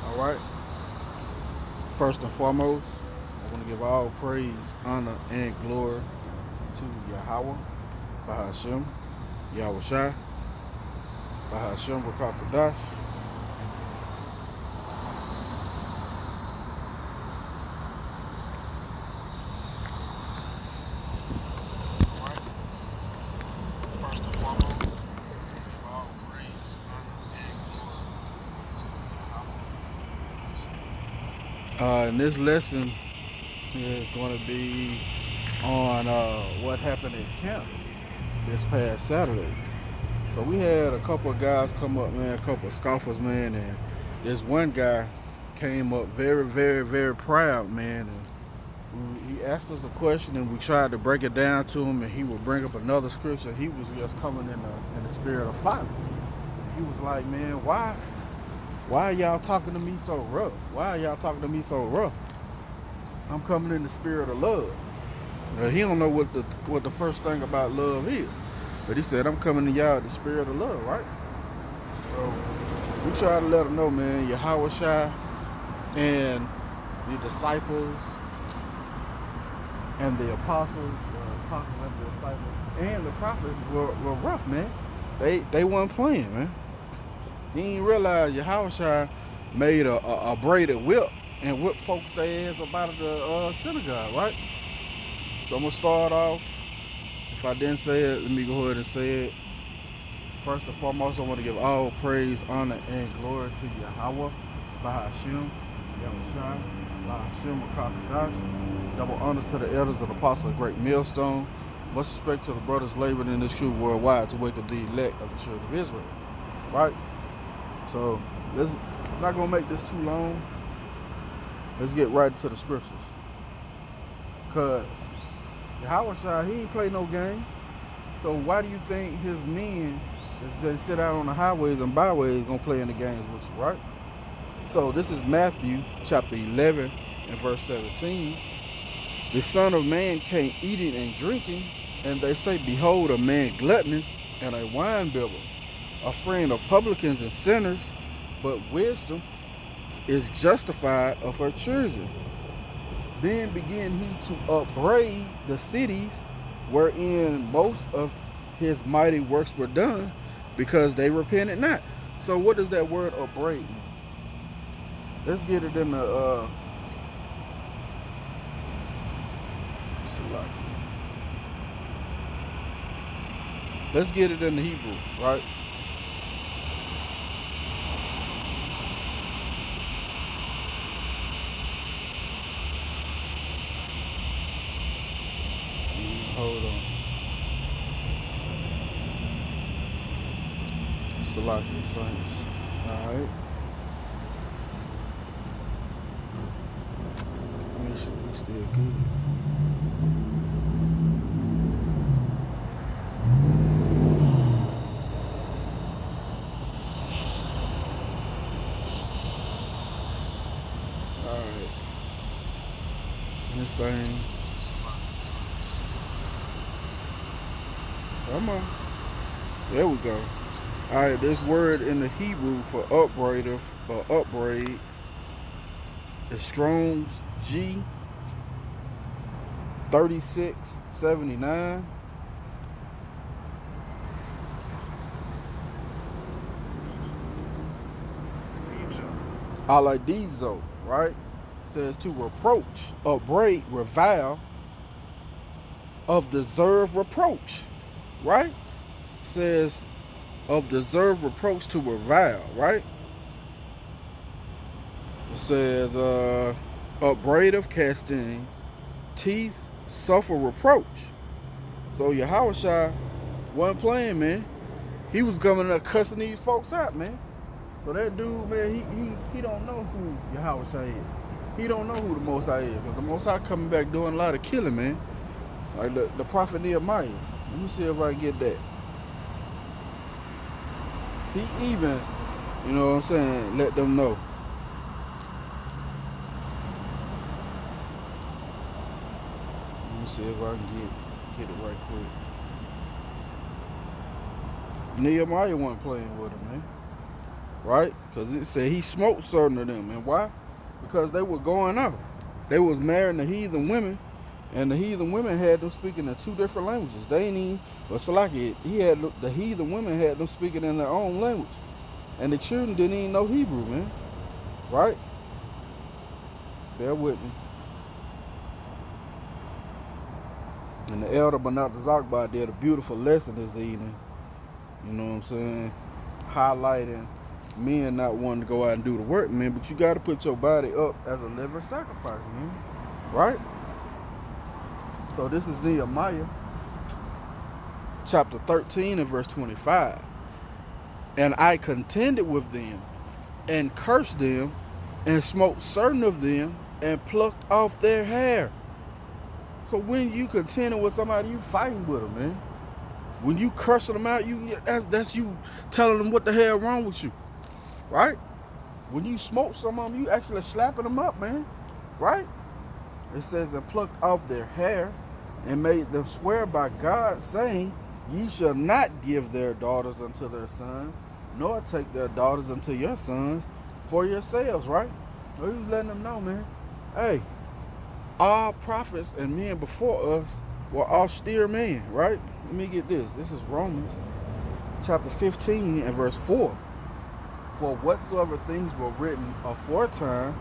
All right. First and foremost, I want to give all praise, honor, and glory to Yahweh, Bahashem, Yahweh Shai, Bahashem Rakakadash. First and foremost, give all praise, honor, and glory to Yahweh. And this lesson is going to be on what happened at camp this past Saturday. So we had a couple of guys come up, man, a couple of scoffers, man, and this one guy came up very, very, very proud, man, and he asked us a question, and we tried to break it down to him, and he would bring up another scripture. He was just coming in the spirit of fire. He was like, man, why are y'all talking to me so rough? Why are y'all talking to me so rough? I'm coming in the spirit of love. Now, he don't know what the first thing about love is. But he said, I'm coming to y'all the spirit of love, right? So we try to let him know, man, Yahweh Shai and the disciples and the apostles and the disciples and the prophets were rough, man. They weren't playing, man. He didn't realize Yahweh Shai made a braided whip and whipped folks their ass up out of the synagogue, right? So I'm going to start off. If I didn't say it, let me go ahead and say it. First and foremost, I want to give all praise, honor, and glory to Yahweh, Bahashem, Yahushua, Bahashem, Rakakadash. Double honors to the elders of the Apostle of Great Millstone. Much respect to the brothers laboring in this truth worldwide to wake up the elect of the children of Israel. Right? So, I'm not going to make this too long. Let's get right into the scriptures. Because Yahweh Shai, he ain't play no game. So why do you think his men that sit out on the highways and byways gonna play in the games with you, right? So this is Matthew chapter 11 and verse 17. The Son of Man came eating and drinking, and they say, behold, a man gluttonous and a winebibber, a friend of publicans and sinners, but wisdom is justified of her children. Then began he to upbraid the cities wherein most of his mighty works were done, because they repented not. So what does that word upbraid mean? Let's get it in the let's get it in the Hebrew, right? Hold on. Salaki Saints. Alright. Make sure we still good. Alright. This thing. Come on. There we go. Alright, this word in the Hebrew for upbraider or upbraid is Strong's G 3679. Aladizo, right? It says to reproach, upbraid, revile, of deserved reproach, right? It says of deserved reproach to revile, right? It says upbraid of casting teeth, suffer reproach. So Yahushua wasn't playing, man. He was coming up cussing these folks out, man. So that dude, man, he don't know who Yahushua is. He don't know who the Most High is. Because the Most High coming back doing a lot of killing, man. Like the prophet Nehemiah. Let me see if I can get that. He even, you know what I'm saying, let them know. Let me see if I can get it right quick. Nehemiah wasn't playing with him, man. Right? Because it said he smoked certain of them. And why? Because they were going out. They was marrying the heathen women. And the heathen women had them speaking in 2 different languages. They ain't even, but Salaki, the heathen women had them speaking in their own language. And the children didn't even know Hebrew, man. Right? Bear with me. And the elder Banat Zakba did a beautiful lesson this evening. You know what I'm saying? Highlighting men not wanting to go out and do the work, man. But you got to put your body up as a living sacrifice, man. Right? So this is Nehemiah chapter 13 and verse 25. And I contended with them and cursed them and smote certain of them and plucked off their hair. So when you contending with somebody, you fighting with them, man. When you cursing them out, that's you telling them what the hell wrong with you, right? When you smoke some of them, you actually slapping them up, man, right? It says, and plucked off their hair and made them swear by God, saying, ye shall not give their daughters unto their sons, nor take their daughters unto your sons for yourselves, right? So he was letting them know, man, hey, all prophets and men before us were austere men, right? Let me get this. This is Romans chapter 15 and verse 4. For whatsoever things were written aforetime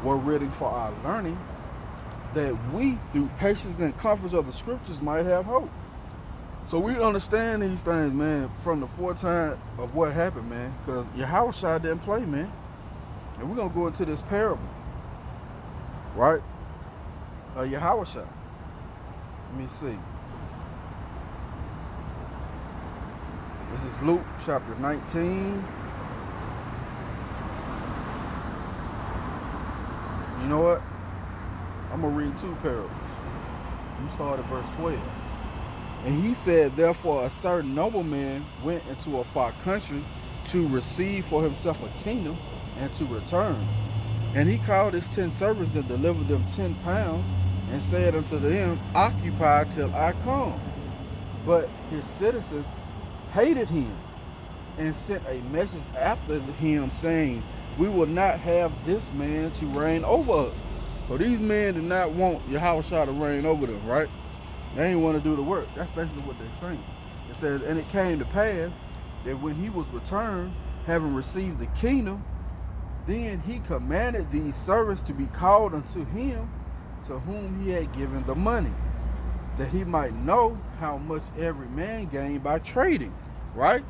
were written for our learning, that we, through patience and comforts of the scriptures, might have hope. So we understand these things, man, from the foretime of what happened, man, because Yahushua didn't play, man. And we're going to go into this parable, right? Yahushua. Let me see. This is Luke chapter 19. You know what? I'm going to read 2 parables. You start at verse 12. And he said, therefore a certain nobleman went into a far country to receive for himself a kingdom and to return. And he called his 10 servants and delivered them 10 pounds and said unto them, occupy till I come. But his citizens hated him and sent a message after him saying, we will not have this man to reign over us. So these men did not want Yahushua to reign over them, right? They didn't want to do the work. That's basically what they're saying. It says, and it came to pass that when he was returned, having received the kingdom, then he commanded these servants to be called unto him, to whom he had given the money, that he might know how much every man gained by trading, right?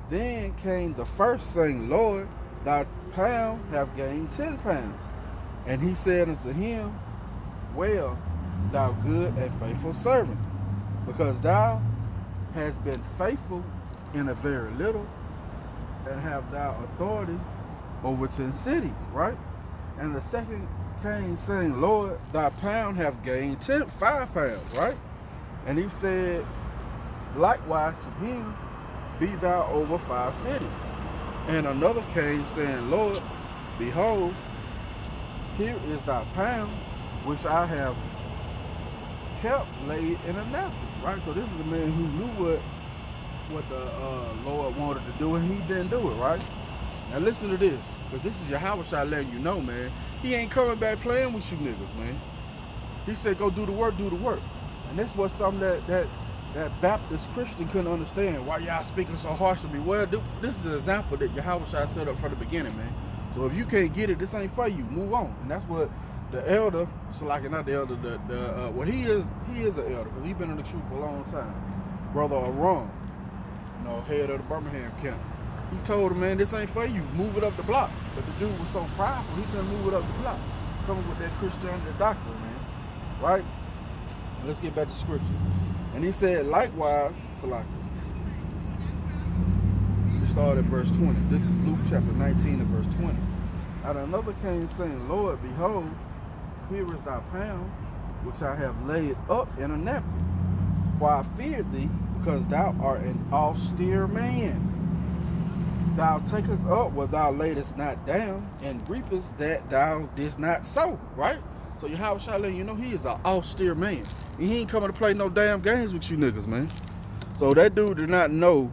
Then came the first, saying, Lord, thy pound have gained 10 pounds. And he said unto him, well, thou good and faithful servant, because thou hast been faithful in a very little, and have thou authority over 10 cities, right? And the second came, saying, Lord, thy pound have gained 5 pounds, right? And he said, likewise to him, be thou over 5 cities. And another came, saying, Lord, behold, here is thy pound, which I have kept laid in a napkin, right? So this is a man who knew what the Lord wanted to do, and he didn't do it, right? Now listen to this, because this is Yahushua letting you know, man. He ain't coming back playing with you niggas, man. He said, go do the work, do the work. And that's what something that Baptist Christian couldn't understand. Why y'all speaking so harsh to me? Well, this is an example that Yahushua set up from the beginning, man. So if you can't get it, this ain't for you. Move on. And that's what the elder, so like not the elder, well he is an elder because he's been in the truth for a long time. Brother Aram, you know, head of the Birmingham camp. He told him, man, this ain't for you. Move it up the block. But the dude was so prideful, he couldn't move it up the block. Coming with that Christianity doctrine, man. Right? Let's get back to scriptures. And he said, likewise, Salaki. We start at verse 20. This is Luke chapter 19 and verse 20. And another came saying, Lord, behold, here is thy pound, which I have laid up in a napkin. For I feared thee, because thou art an austere man. Thou takest up what thou laidest not down, and reapest that thou didst not sow. Right? So Yahweh Shai, you know, he is an austere man. And he ain't coming to play no damn games with you niggas, man. So that dude did not know,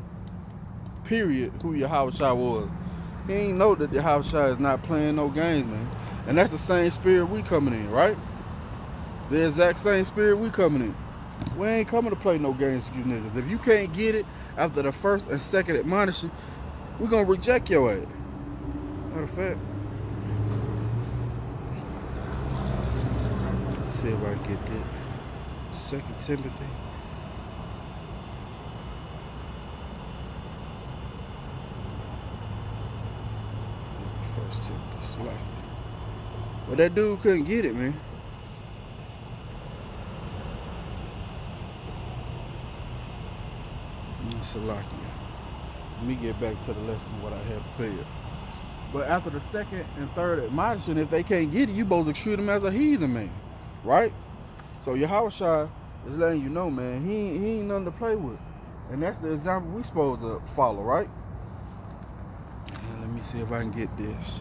period, who Yahweh Shai was. He ain't know that Yahweh Shai is not playing no games, man. And that's the same spirit we coming in, right? The exact same spirit we coming in. We ain't coming to play no games with you niggas. If you can't get it after the first and second admonition, we're going to reject your ass. Matter of fact. Let's see if I can get that. 2 Timothy. First Timothy, Slack. But that dude couldn't get it, man. Salakia. Let me get back to the lesson what I had prepared. But after the second and third admonition, if they can't get it, you supposed to treat them as a heathen, man. Right? So Yahweh Shai is letting you know, man, he ain't nothing to play with. And that's the example we supposed to follow, right? And let me see if I can get this.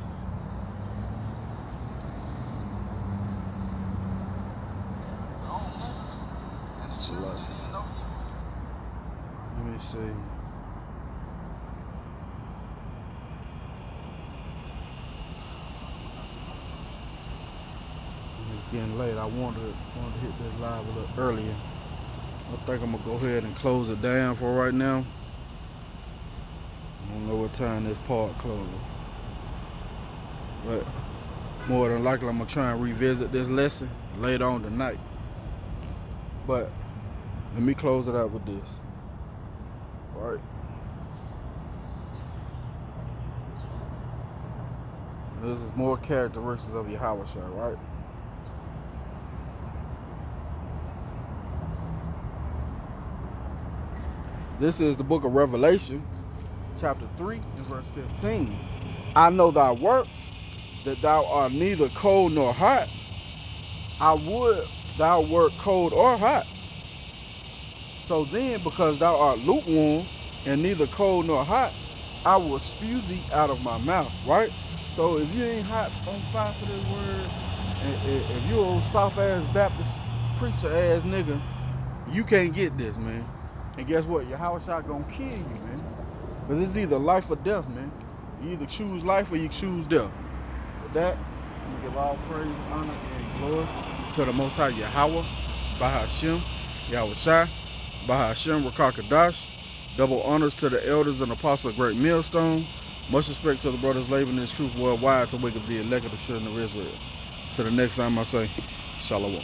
Let me see. It's getting late. I wanted to hit this live a little earlier. I think I'm gonna go ahead and close it down for right now. I don't know what time this part closes, but more than likely I'm gonna try and revisit this lesson later on tonight. But let me close it out with this. All right. This is more characteristics of Yahweh Shai, right? This is the book of Revelation, chapter 3 and verse 15. I know thy works, that thou art neither cold nor hot. I would thou wert cold or hot. So then, because thou art lukewarm and neither cold nor hot, I will spew thee out of my mouth, right? So if you ain't hot on fire for this word, and if you old soft-ass Baptist preacher-ass nigga, you can't get this, man. And guess what? Yahweh Shai gonna kill you, man. Because it's either life or death, man. You either choose life or you choose death. With that, I'm going to give all praise, honor, and glory to the Most High Yahweh, Bahashem, Yahweh Shai, Bahashem, Rakakadash. Double honors to the elders and apostles of Great Millstone. Much respect to the brothers laboring in this truth worldwide to wake up the elect of the children of Israel. Till the next time I say, Shalom.